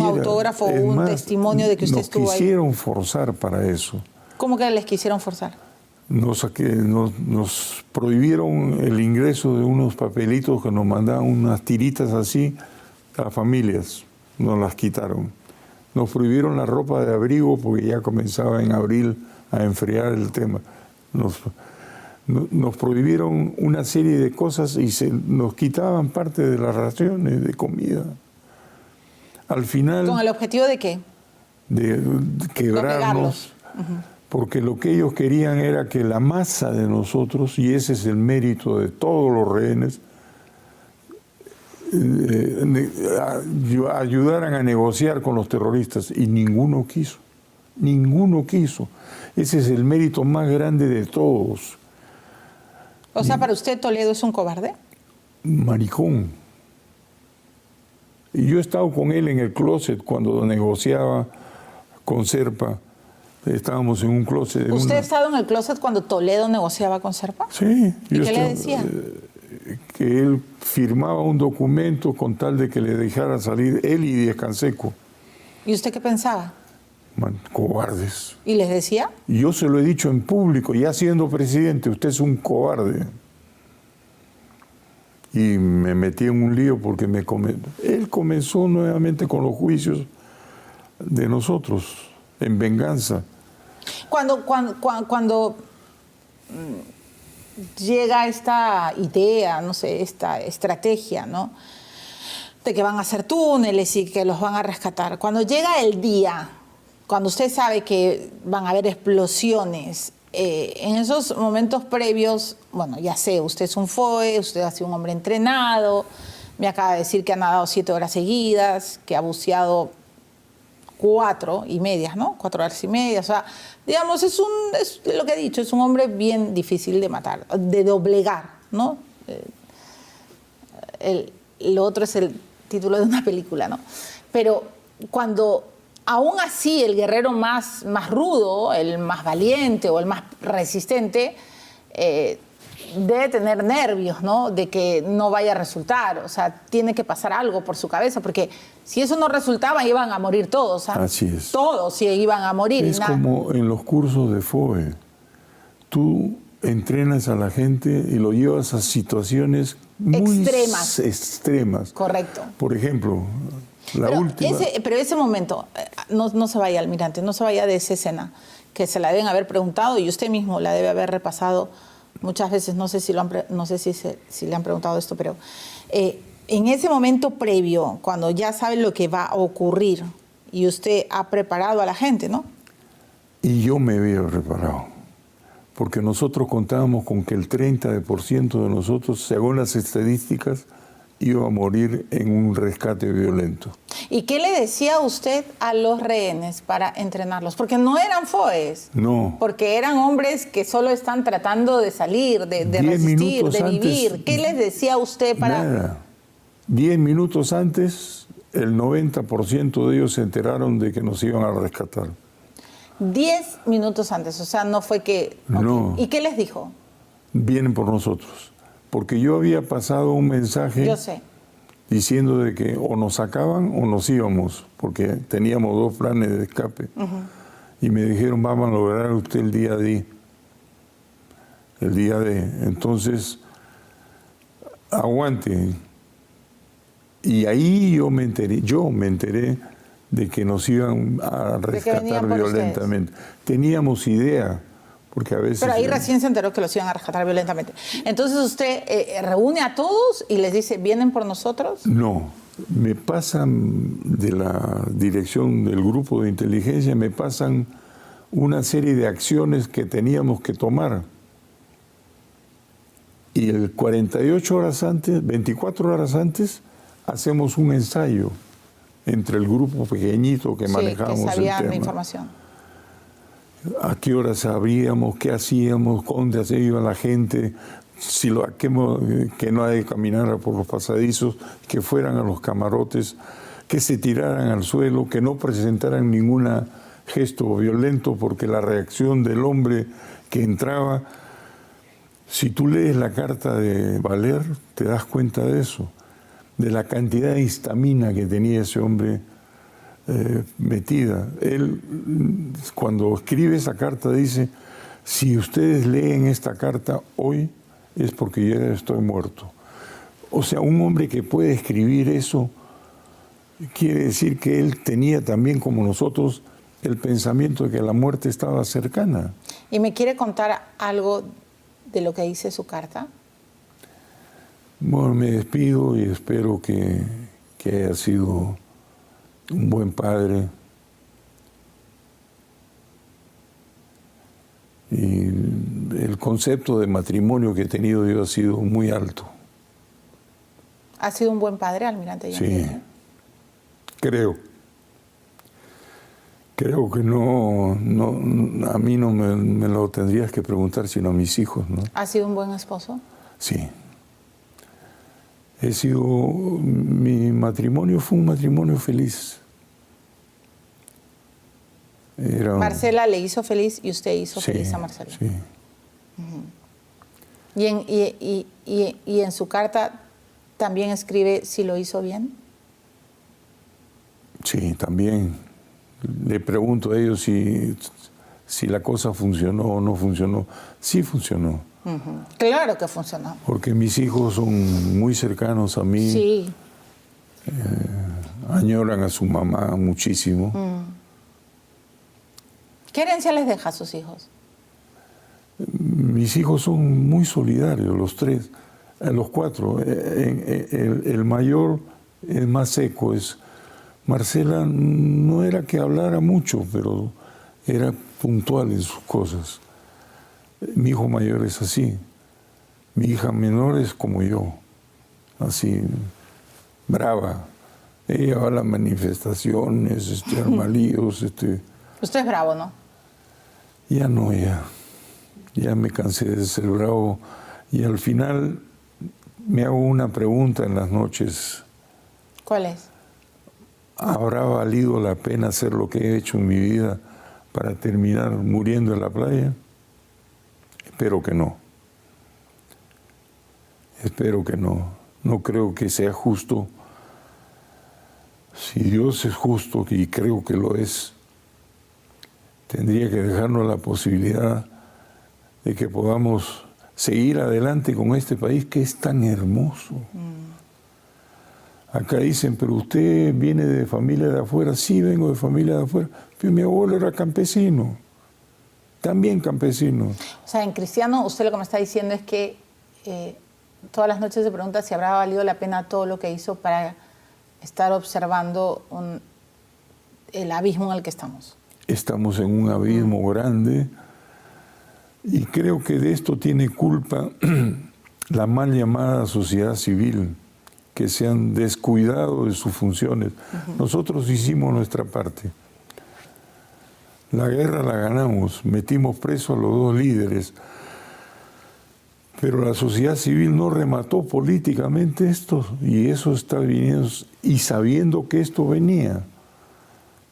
autógrafo o un testimonio de que usted estuvo ahí.
Nos quisieron forzar para eso.
¿Cómo que les quisieron forzar?
Nos prohibieron el ingreso de unos papelitos que nos mandaban unas tiritas así a familias, nos las quitaron. Nos prohibieron la ropa de abrigo porque ya comenzaba en abril a enfriar el tema. Nos prohibieron una serie de cosas y nos quitaban parte de las raciones de comida. Al final...
¿Con el objetivo de qué?
De quebrarnos. Porque lo que ellos querían era que la masa de nosotros, y ese es el mérito de todos los rehenes, ayudaran a negociar con los terroristas, y ninguno quiso. Ninguno quiso. Ese es el mérito más grande de todos.
O sea, ¿para usted Toledo es un cobarde?
Maricón. Y yo he estado con él en el closet cuando negociaba con Serpa. Estábamos en un closet.
¿Usted ha estado en el closet cuando Toledo negociaba con Serpa?
Sí.
¿Y qué le decía?
Que él firmaba un documento con tal de que le dejara salir él y Díez Canseco.
¿Y usted qué pensaba?
Cobardes.
¿Y les decía?
Y yo se lo he dicho en público, ya siendo presidente, usted es un cobarde. Y me metí en un lío porque él comenzó nuevamente con los juicios de nosotros, en venganza.
Cuando llega esta idea, no sé, esta estrategia, ¿no?, de que van a hacer túneles y que los van a rescatar. Cuando llega el día, cuando usted sabe que van a haber explosiones, en esos momentos previos, bueno, ya sé, usted es un FOE, usted ha sido un hombre entrenado, Me acaba de decir que ha nadado 7 horas seguidas, que ha buceado 4:30, ¿no? 4 horas y media. O sea, digamos, es lo que he dicho, es un hombre bien difícil de matar, de doblegar, ¿no? Lo otro es el título de una película, ¿no? Pero cuando aún así el guerrero más rudo, el más valiente o el más resistente, debe tener nervios, ¿no? De que no vaya a resultar. O sea, tiene que pasar algo por su cabeza, porque si eso no resultaba, iban a morir todos.
Así es.
Todos sí iban a morir.
Es como en los cursos de FOE. Tú entrenas a la gente y lo llevas a situaciones muy extremas.
Correcto.
Por ejemplo, última...
Pero ese momento, no se vaya, almirante, no se vaya de esa escena, que se la deben haber preguntado y usted mismo la debe haber repasado muchas veces. No sé si le han preguntado esto, pero en ese momento previo, cuando ya sabe lo que va a ocurrir y usted ha preparado a la gente, ¿no?
Y yo me había preparado, porque nosotros contábamos con que el 30% de nosotros, según las estadísticas, iba a morir en un rescate violento.
¿Y qué le decía usted a los rehenes para entrenarlos? Porque no eran FOEs.
No.
Porque eran hombres que solo están tratando de salir, de resistir, de vivir.
Antes,
¿qué les decía usted para...?
Nada. 10 minutos antes, el 90% de ellos se enteraron de que nos iban a rescatar.
10 minutos antes, o sea, no fue que... Okay.
No.
¿Y qué les dijo?
Vienen por nosotros. Porque yo había pasado un mensaje...
Yo sé.
Diciendo de que o nos sacaban o nos íbamos, porque teníamos 2 planes de escape. Y me dijeron, vamos a lograr usted el día D. El día D. Entonces, aguante. Y ahí yo me enteré de que nos iban a rescatar violentamente. Teníamos idea, porque a veces...
Pero ahí recién se enteró que los iban a rescatar violentamente. Entonces usted reúne a todos y les dice, ¿vienen por nosotros?
No, me pasan de la dirección del grupo de inteligencia, me pasan una serie de acciones que teníamos que tomar. Y 48 horas antes, 24 horas antes, hacemos un ensayo entre el grupo pequeñito que manejábamos
que sabía
el tema.
La información.
A qué horas sabríamos, qué hacíamos, dónde iba la gente, que no hay que caminar por los pasadizos, que fueran a los camarotes, que se tiraran al suelo, que no presentaran ningún gesto violento, porque la reacción del hombre que entraba, si tú lees la carta de Valer, te das cuenta de eso, de la cantidad de histamina que tenía ese hombre metida. Él, cuando escribe esa carta, dice, si ustedes leen esta carta hoy, es porque yo ya estoy muerto. O sea, un hombre que puede escribir eso, quiere decir que él tenía también, como nosotros, el pensamiento de que la muerte estaba cercana.
¿Y me quiere contar algo de lo que dice su carta?
Bueno, me despido y espero que haya sido un buen padre y el concepto de matrimonio que he tenido yo ha sido muy alto.
¿Ha sido un buen padre, almirante?
Sí, creo que no, a mí no me lo tendrías que preguntar, sino a mis hijos, ¿no?
¿Ha sido un buen esposo?
Sí. Mi matrimonio fue un matrimonio feliz.
Marcela le hizo feliz y usted hizo feliz a Marcela.
Sí.
Y en su carta también escribe si lo hizo bien.
Sí, también. Le pregunto a ellos si la cosa funcionó o no funcionó. Sí funcionó.
Claro que funcionó.
Porque mis hijos son muy cercanos a mí.
Sí.
Añoran a su mamá muchísimo.
¿Qué herencia les deja a sus hijos?
Mis hijos son muy solidarios, los 3, los 4. El mayor, el más seco, Marcela no era que hablara mucho, pero era puntual en sus cosas. Mi hijo mayor es así. Mi hija menor es como yo, así, brava. Ella va a las manifestaciones, armalíos.
Usted es bravo, ¿no?
Ya no, ya me cansé de ser bravo. Y al final me hago una pregunta en las noches.
¿Cuál es?
¿Habrá valido la pena hacer lo que he hecho en mi vida para terminar muriendo en la playa? Espero que no. Espero que no. No creo que sea justo. Si Dios es justo, y creo que lo es, tendría que dejarnos la posibilidad de que podamos seguir adelante con este país que es tan hermoso. Acá dicen, pero usted viene de familia de afuera. Sí, vengo de familia de afuera. Pero mi abuelo era campesino, también campesino.
O sea, en cristiano, usted lo que me está diciendo es que todas las noches se pregunta si habrá valido la pena todo lo que hizo para estar observando el abismo en el que estamos.
Estamos en un abismo grande y creo que de esto tiene culpa la mal llamada sociedad civil, que se han descuidado de sus funciones. Nosotros hicimos nuestra parte. La guerra la ganamos, metimos presos a los dos líderes, pero la sociedad civil no remató políticamente esto, y eso está viniendo, y sabiendo que esto venía,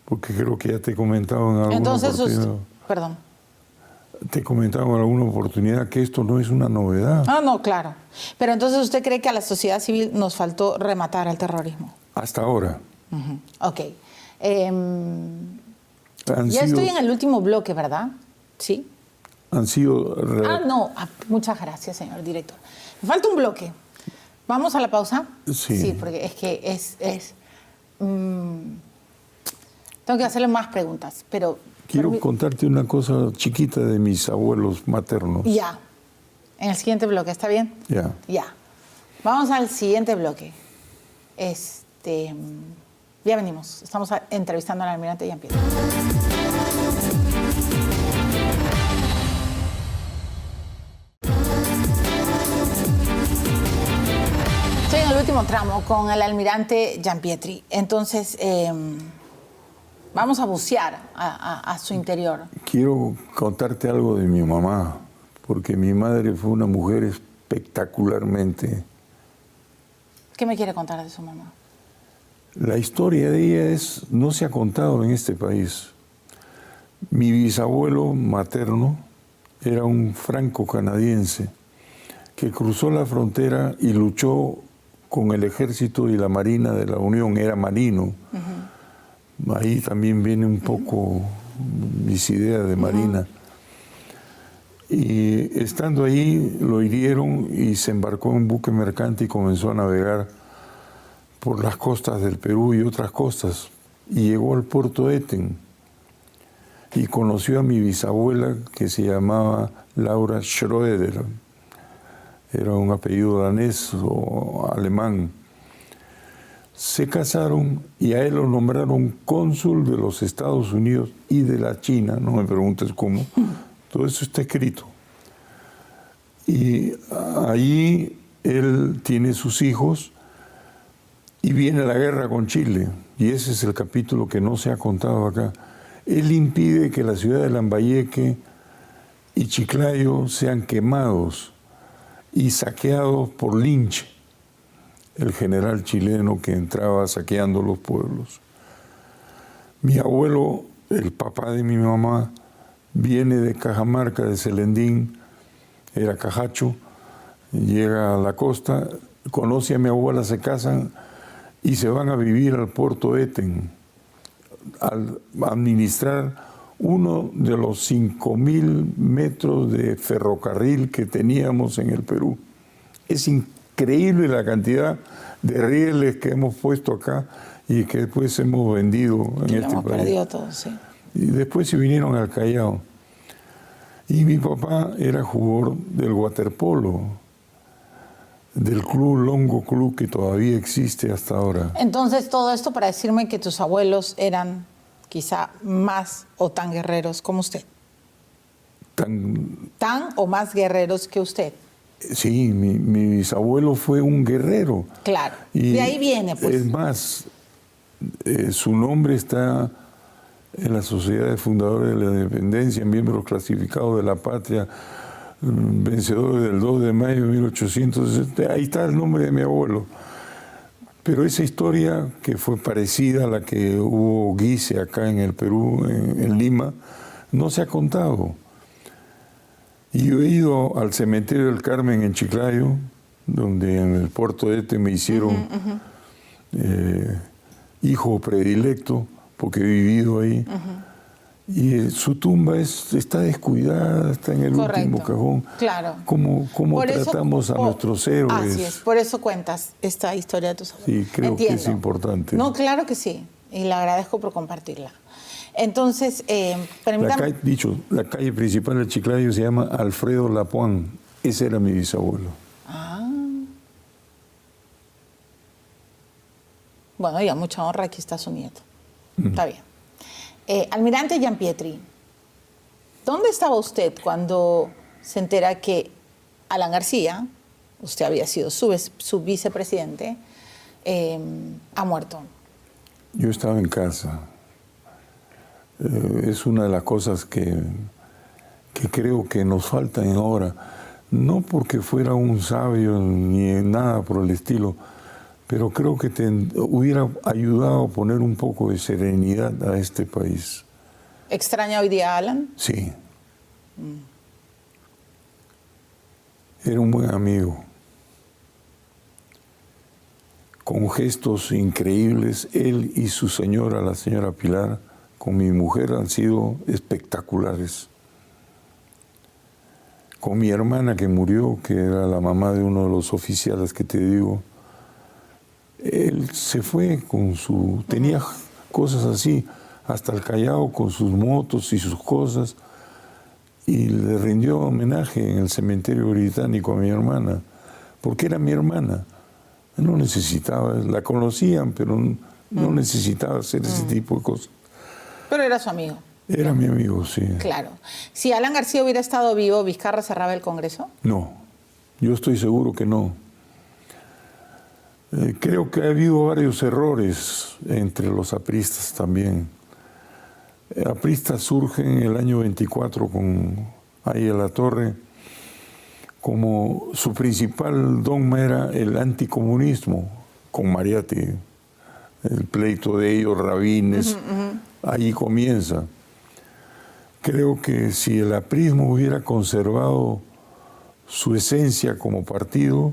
porque creo que ya te he comentado en alguna oportunidad.
Perdón.
Te he comentado en alguna oportunidad que esto no es una novedad.
Ah, no, claro. Pero entonces usted cree que a la sociedad civil nos faltó rematar al terrorismo.
Hasta ahora.
Ok. Ya estoy en el último bloque, ¿verdad? Sí.
Han sido...
no. Muchas gracias, señor director. Me falta un bloque. ¿Vamos a la pausa?
Sí.
Sí, porque es que tengo que hacerle más preguntas, pero...
Quiero contarte una cosa chiquita de mis abuelos maternos.
Ya. En el siguiente bloque, ¿está bien?
Ya.
Ya. Vamos al siguiente bloque. Ya venimos. Estamos entrevistando al almirante Gianpietri. Estoy en el último tramo con el almirante Gianpietri. Entonces, vamos a bucear a su interior.
Quiero contarte algo de mi mamá, porque mi madre fue una mujer espectacularmente...
¿Qué me quiere contar de su mamá?
La historia de ella no se ha contado en este país. Mi bisabuelo materno era un franco-canadiense que cruzó la frontera y luchó con el ejército y la marina de la Unión, era marino. Ahí también viene un poco mis ideas de marina. Y estando ahí lo hirieron y se embarcó en un buque mercante y comenzó a navegar por las costas del Perú y otras costas. Y llegó al puerto Eten y conoció a mi bisabuela, que se llamaba Laura Schröder. Era un apellido danés o alemán. Se casaron y a él lo nombraron cónsul de los Estados Unidos y de la China. No me preguntes cómo. Todo eso está escrito. Y allí él tiene sus hijos y viene la guerra con Chile. Y ese es el capítulo que no se ha contado acá. Él impide que la ciudad de Lambayeque y Chiclayo sean quemados y saqueados por Lynch, el general chileno que entraba saqueando los pueblos. Mi abuelo, el papá de mi mamá, viene de Cajamarca, de Celendín, era cajacho, llega a la costa, conoce a mi abuela, se casan y se van a vivir al puerto Eten, al administrar uno de los 5.000 metros de ferrocarril que teníamos en el Perú. Es increíble la cantidad de rieles que hemos puesto acá y que después hemos vendido en este país.
Perdido todo, sí.
Y después se vinieron al Callao. Y mi papá era jugador del waterpolo, del club Longo Club, que todavía existe hasta ahora.
Entonces, todo esto para decirme que tus abuelos eran quizá más o tan guerreros como usted. ¿Tan o más guerreros que usted?
Sí, mi bisabuelo fue un guerrero.
Claro,
Y
de ahí viene, pues.
es más, su nombre está en la Sociedad de Fundadores de la Independencia, miembros clasificados de la patria, vencedores del 2 de mayo de 1860. Ahí está el nombre de mi abuelo. Pero esa historia, que fue parecida a la que hubo Guise acá en el Perú, en Lima, no se ha contado. Y yo he ido al cementerio del Carmen en Chiclayo, donde en el puerto de Este me hicieron hijo predilecto, porque he vivido ahí. Y su tumba está descuidada, está en el último cajón.
Claro.
¿Cómo tratamos a nuestros héroes?
Así es, por eso cuentas esta historia de tus abuelos.
Sí, creo que es importante.
No, claro que sí, y le agradezco por compartirla. Entonces, permítame...
La calle principal de Chiclayo se llama Alfredo Lapuán. Ese era mi bisabuelo.
Ah. Bueno, y a mucha honra, aquí está su nieto. Está bien. Almirante Gianpietri, ¿dónde estaba usted cuando se entera que Alan García, usted había sido su vicepresidente, ha muerto?
Yo estaba en casa. Es una de las cosas que creo que nos faltan ahora. No porque fuera un sabio ni nada por el estilo, pero creo que hubiera ayudado a poner un poco de serenidad a este país.
¿Extraña hoy día a Alan?
Sí. Era un buen amigo. Con gestos increíbles, él y su señora, la señora Pilar, con mi mujer, han sido espectaculares. Con mi hermana que murió, que era la mamá de uno de los oficiales que te digo, él se fue con tenía cosas así, hasta el Callao con sus motos y sus cosas, y le rindió homenaje en el cementerio británico a mi hermana, porque era mi hermana. No necesitaba, la conocían, pero no necesitaba hacer ese tipo de cosas.
Pero era su amigo.
Era mi amigo, sí.
Claro. Si Alan García hubiera estado vivo, ¿Vizcarra cerraba el Congreso?
No, yo estoy seguro que no. Creo que ha habido varios errores entre los apristas también. Apristas surge en el año 24 con ahí en la Torre, como su principal dogma era el anticomunismo, con Mariatti, el pleito de ellos, Rabines, ahí comienza. Creo que si el aprismo hubiera conservado su esencia como partido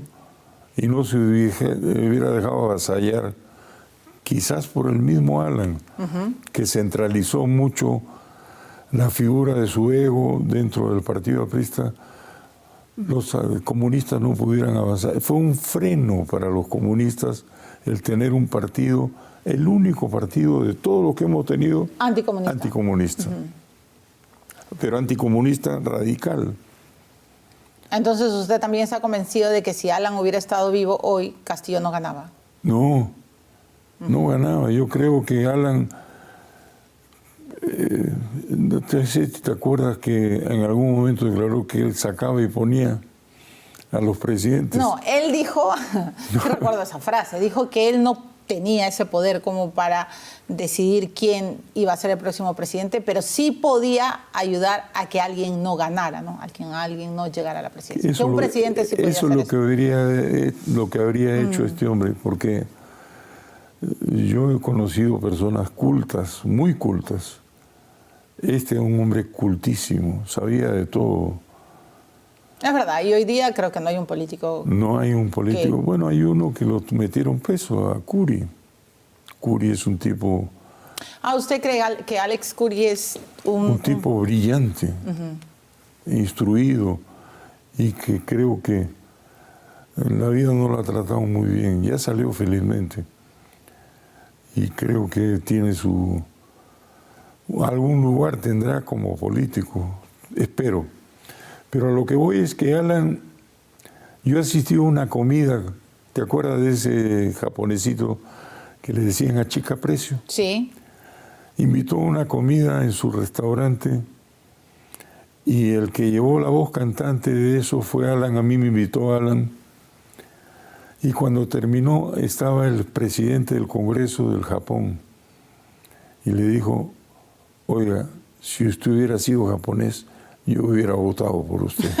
y no se hubiera dejado avasallar, quizás por el mismo Alan, que centralizó mucho la figura de su ego dentro del partido aprista, los comunistas no pudieran avanzar. Fue un freno para los comunistas el tener un partido, el único partido de todo lo que hemos tenido, anticomunista. Pero anticomunista radical.
Entonces usted también está convencido de que si Alan hubiera estado vivo hoy, Castillo no ganaba.
No, no ganaba. Yo creo que Alan, ¿te acuerdas que en algún momento declaró que él sacaba y ponía a los presidentes?
No, él dijo, yo recuerdo esa frase, dijo que él no tenía ese poder como para decidir quién iba a ser el próximo presidente, pero sí podía ayudar a que alguien no ganara, ¿no? A que alguien no llegara a la presidencia.
Eso,
un presidente sí podía
eso es lo que habría hecho este hombre, porque yo he conocido personas cultas, muy cultas. Este es un hombre cultísimo, sabía de todo.
Es verdad, y hoy día creo que no hay un político...
No hay un político. Bueno, hay uno que lo metieron preso, a Curi. Curi es un tipo...
¿usted cree que Alex Curi es
un tipo brillante, instruido, y que creo que en la vida no lo ha tratado muy bien. Ya salió felizmente. Y creo que tiene algún lugar tendrá como político, espero. Pero a lo que voy es que Alan, yo asistí a una comida, ¿te acuerdas de ese japonesito que le decían a chica precio?
Sí.
Invitó a una comida en su restaurante Y el que llevó la voz cantante de eso fue Alan. A mí me invitó Alan. Y cuando terminó estaba el presidente del Congreso del Japón. Y le dijo, oiga, si usted hubiera sido japonés, yo hubiera votado por usted.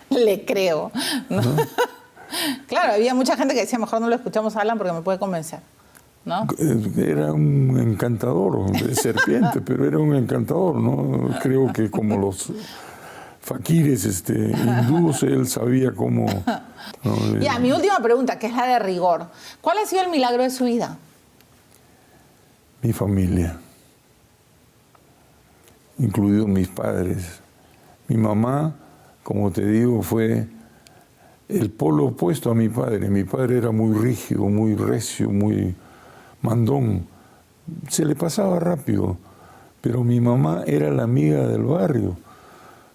Le creo. ¿No? Claro, había mucha gente que decía, mejor no lo escuchamos a Alan porque me puede convencer, ¿no?
Era un encantador, de serpiente, pero era un encantador, ¿no? Creo que como los faquires hindúes, él sabía cómo... ¿no?
Ya, mi última pregunta, que es la de rigor. ¿Cuál ha sido el milagro de su vida?
Mi familia, incluidos mis padres. Mi mamá, como te digo, fue el polo opuesto a mi padre. Mi padre era muy rígido, muy recio, muy mandón. Se le pasaba rápido, pero mi mamá era la amiga del barrio.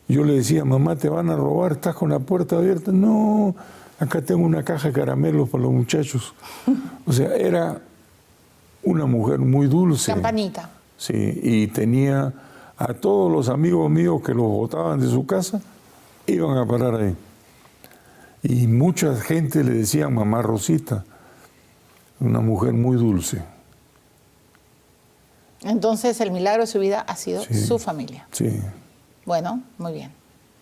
Yo le decía, mamá, te van a robar, estás con la puerta abierta. No, acá tengo una caja de caramelos para los muchachos. O sea, era una mujer muy dulce.
Campanita.
Sí, y tenía a todos los amigos míos que los botaban de su casa, iban a parar ahí. Y mucha gente le decía mamá Rosita, una mujer muy dulce.
Entonces, el milagro de su vida ha sido su familia.
Sí.
Bueno, muy bien.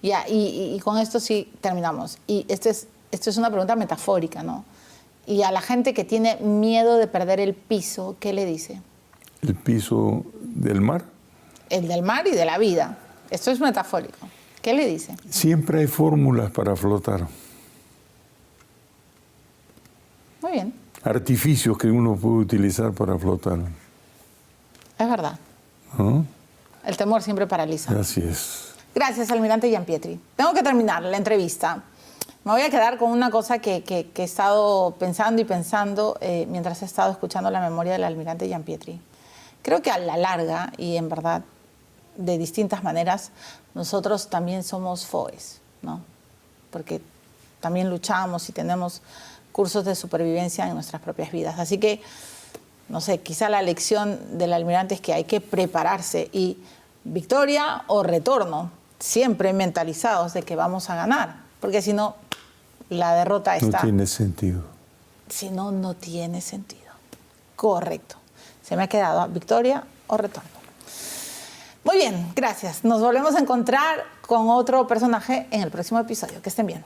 Ya, y con esto sí terminamos. Y esto es una pregunta metafórica, ¿no? Y a la gente que tiene miedo de perder el piso, ¿qué le dice?
¿El piso del mar?
El del mar y de la vida. Esto es metafórico. ¿Qué le dice?
Siempre hay fórmulas para flotar.
Muy bien.
Artificios que uno puede utilizar para flotar.
Es verdad.
¿No?
El temor siempre paraliza.
Así es.
Gracias, almirante Gianpietri. Tengo que terminar la entrevista. Me voy a quedar con una cosa que he estado pensando y pensando mientras he estado escuchando la memoria del almirante Gianpietri. Creo que a la larga, y en verdad de distintas maneras, nosotros también somos FOEs, ¿no? Porque también luchamos y tenemos cursos de supervivencia en nuestras propias vidas. Así que, no sé, quizá la lección del almirante es que hay que prepararse y victoria o retorno, siempre mentalizados de que vamos a ganar, porque si no, la derrota está...
No tiene sentido.
Si no, no tiene sentido. Correcto. Se me ha quedado victoria o retorno. Muy bien, gracias. Nos volvemos a encontrar con otro personaje en el próximo episodio. Que estén bien.